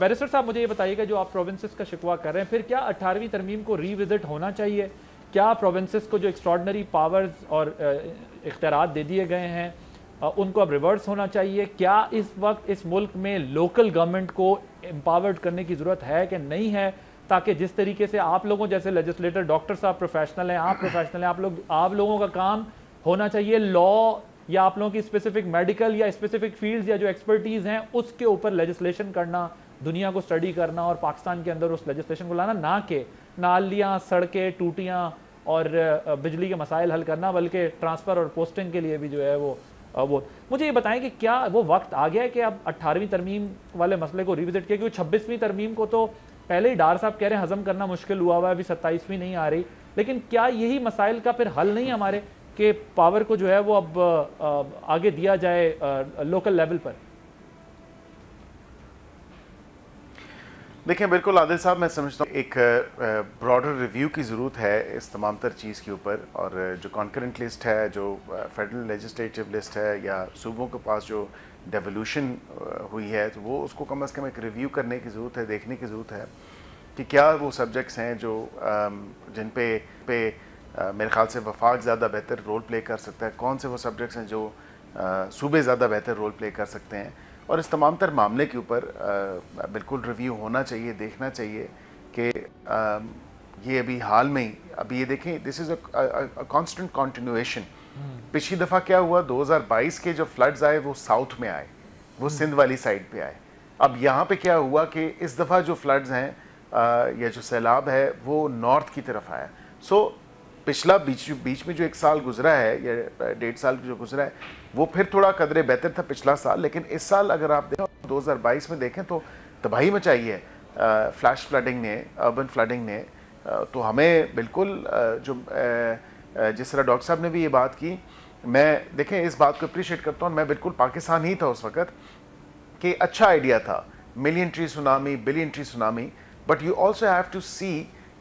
Barrister साहब मुझे ये बताइएगा, जो आप प्रोविंसेस का शिकवा कर रहे हैं, फिर क्या 18वीं तरमीम को रीविजिट होना चाहिए? क्या प्रोविंसेस को जो एक्स्ट्रॉर्डनरी पावर्स और इख्तियारात दे दिए गए हैं उनको अब रिवर्स होना चाहिए? क्या इस वक्त इस मुल्क में लोकल गवर्नमेंट को एम्पावर्ड करने की ज़रूरत है कि नहीं है, ताकि जिस तरीके से आप लोगों जैसे लेजिस्लेटर, डॉक्टर साहब प्रोफेशनल हैं, आप प्रोफेशनल हैं, आप लोगों का काम होना चाहिए लॉ या आप लोगों की स्पेसिफिक मेडिकल या स्पेसिफिक फील्ड्स या जो एक्सपर्टीज़ हैं उसके ऊपर लेजिस्लेशन करना, दुनिया को स्टडी करना और पाकिस्तान के अंदर उस लेजिस्लेशन को लाना, ना कि नालियाँ, सड़कें, टूटियाँ और बिजली के मसाइल हल करना, बल्कि ट्रांसफ़र और पोस्टिंग के लिए भी जो है वो मुझे ये बताएं कि क्या वो वक्त आ गया है कि अब 18वीं तरमीम वाले मसले को रिविजिट किया? क्योंकि 26वीं तरमीम को तो पहले ही डार साहब कह रहे हैं हजम करना मुश्किल हुआ है, अभी 27वीं नहीं आ रही, लेकिन क्या यही मसाइल का फिर हल नहीं हमारे कि पावर को जो है वो अब आगे दिया जाए लोकल लेवल पर? देखिए बिल्कुल आदिल साहब, मैं समझता हूँ एक ब्रॉडर रिव्यू की ज़रूरत है इस तमाम तर चीज़ के ऊपर, और जो कॉन्करेंट लिस्ट है, जो फेडरल लेजिस्लेटिव लिस्ट है या सूबों के पास जो डेवोल्यूशन हुई है, तो वो उसको कम से कम एक रिव्यू करने की ज़रूरत है, देखने की ज़रूरत है कि क्या वो सब्जेक्ट्स हैं जो जिन पे मेरे ख्याल से वफाक ज़्यादा बेहतर रोल प्ले कर सकता है, कौन से वो सब्जेक्ट्स हैं जो सूबे ज़्यादा बेहतर रोल प्ले कर सकते हैं, और इस तमाम तर मामले के ऊपर बिल्कुल रिव्यू होना चाहिए, देखना चाहिए कि ये अभी हाल में ही, अभी ये देखें, this is a constant continuation. पिछली दफ़ा क्या हुआ, 2022 के जो फ्लड्स आए वो साउथ में आए, वो सिंध वाली साइड पे आए। अब यहाँ पे क्या हुआ कि इस दफ़ा जो फ्लड्स हैं या जो सैलाब है वो नॉर्थ की तरफ आया। सो पिछला बीच में जो एक साल गुजरा है या 1.5 साल जो गुजरा है वो फिर थोड़ा कदरे बेहतर था पिछला साल, लेकिन इस साल अगर आप देखें 2022 में देखें तो तबाही मचाई है फ्लैश फ्लडिंग ने, अर्बन फ्लडिंग ने। तो हमें बिल्कुल जो जिस तरह डॉक्टर साहब ने भी ये बात की, मैं देखें इस बात को अप्रिशिएट करता हूँ, मैं बिल्कुल पाकिस्तान ही था उस वक़्त कि अच्छा आइडिया था million tree tsunami, billion tree tsunami, but you also have to see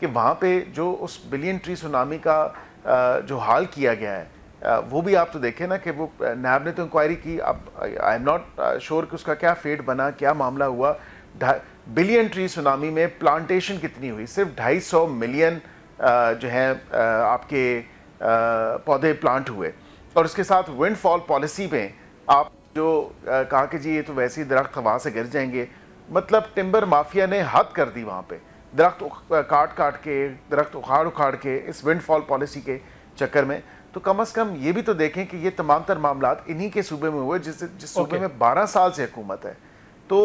कि वहाँ पे जो उस बिलियन ट्री सुनामी का जो हाल किया गया है वो भी आप तो देखें ना कि वो नैब ने तो इंक्वायरी की। अब आई एम नॉट श्योर कि उसका क्या फेट बना, क्या मामला हुआ। बिलियन ट्री सुनामी में प्लांटेशन कितनी हुई? सिर्फ 250 मिलियन जो है आपके पौधे प्लांट हुए, और उसके साथ विंडफॉल पॉलिसी में आप जो कहा कि जी ये तो वैसे ही दरख्त हवा से गिर जाएंगे, मतलब टिम्बर माफिया ने हद कर दी वहाँ पे, दरख्त काट के, दरख्त उखाड़ के इस विंडफॉल पॉलिसी के चक्कर में। तो कम से कम ये भी तो देखें कि ये तमाम तर मामलात इन्हीं के सूबे में हुए जिस सूबे में 12 साल से हुकूमत है। तो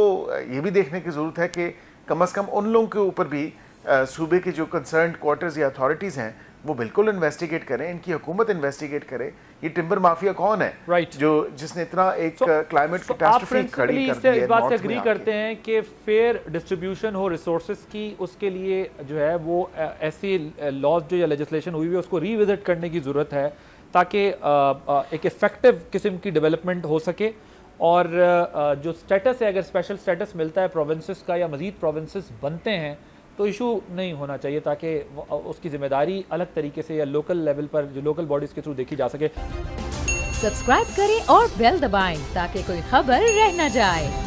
ये भी देखने की ज़रूरत है कि कम से कम उन लोगों के ऊपर भी सूबे के जो कंसर्न क्वार्टर्स या अथॉरिटीज़ हैं वो बिल्कुल इन्वेस्टिगेट करें, इनकी हुकूमत इन्वेस्टिगेट करे, ये टिम्बर माफिया कौन है, राइट, जिसने इतना एक क्लाइमेट कैटास्ट्रोफी खड़ी कर दी है। इस बात से एग्री करते हैं कि फेयर डिस्ट्रीब्यूशन हो रिसोर्सेज की, उसके लिए जो है वो ऐसी लॉज जो या लेजिस्लेशन हुई है उसको रीविजिट करने की ज़रूरत है, ताकि एक इफेक्टिव किस्म की डेवलपमेंट हो सके। और जो स्टेटस है, अगर स्पेशल स्टेटस मिलता है प्रोविंसेस का या मज़ीद प्रोविंसेस बनते हैं तो इशू नहीं होना चाहिए, ताकि उसकी जिम्मेदारी अलग तरीके से या लोकल लेवल पर जो लोकल बॉडीज़ के थ्रू देखी जा सके। सब्सक्राइब करें और बेल दबाएं ताकि कोई खबर रह न जाए।